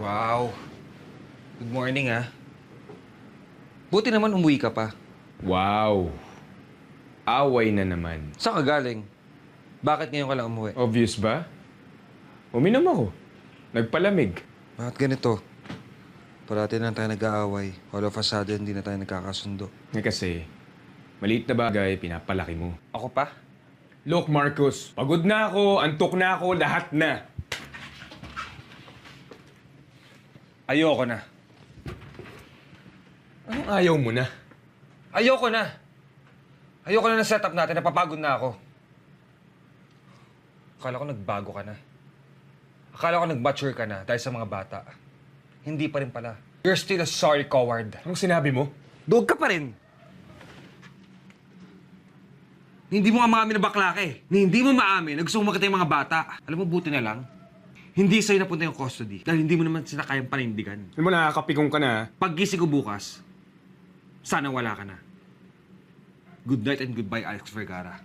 Wow. Good morning, ah. Buti naman umuwi ka pa. Wow. Away na naman. Saan ka galing? Bakit ngayon ka lang umuwi? Obvious ba? Uminom ako. Nagpalamig. Bakit ganito? Parati na tayo nag-aaway. All of a sudden, hindi na tayo nagkakasundo. Kasi, maliit na bagay, pinapalaki mo. Ako pa? Look, Marcus, pagod na ako, antok na ako, lahat na. Ayoko na. Anong ayaw mo na? Ayoko na! Ayoko na ng setup natin. Napapagod na ako. Akala ko nagbago ka na. Akala ko nag-mature ka na dahil sa mga bata. Hindi pa rin pala. You're still a sorry coward. Anong sinabi mo? Dog ka pa rin. Hindi mo nga maamin na bakla ka eh. Hindi mo maamin na gusto mo makita yung mga bata. Alam mo, buti na lang. Hindi sa'yo napunta yung custody dahil hindi mo naman sila kayang panindigan. Alam mo, nakakapikong ka na. Paggising ko bukas, sana wala ka na. Good night and goodbye, Alex Vergara.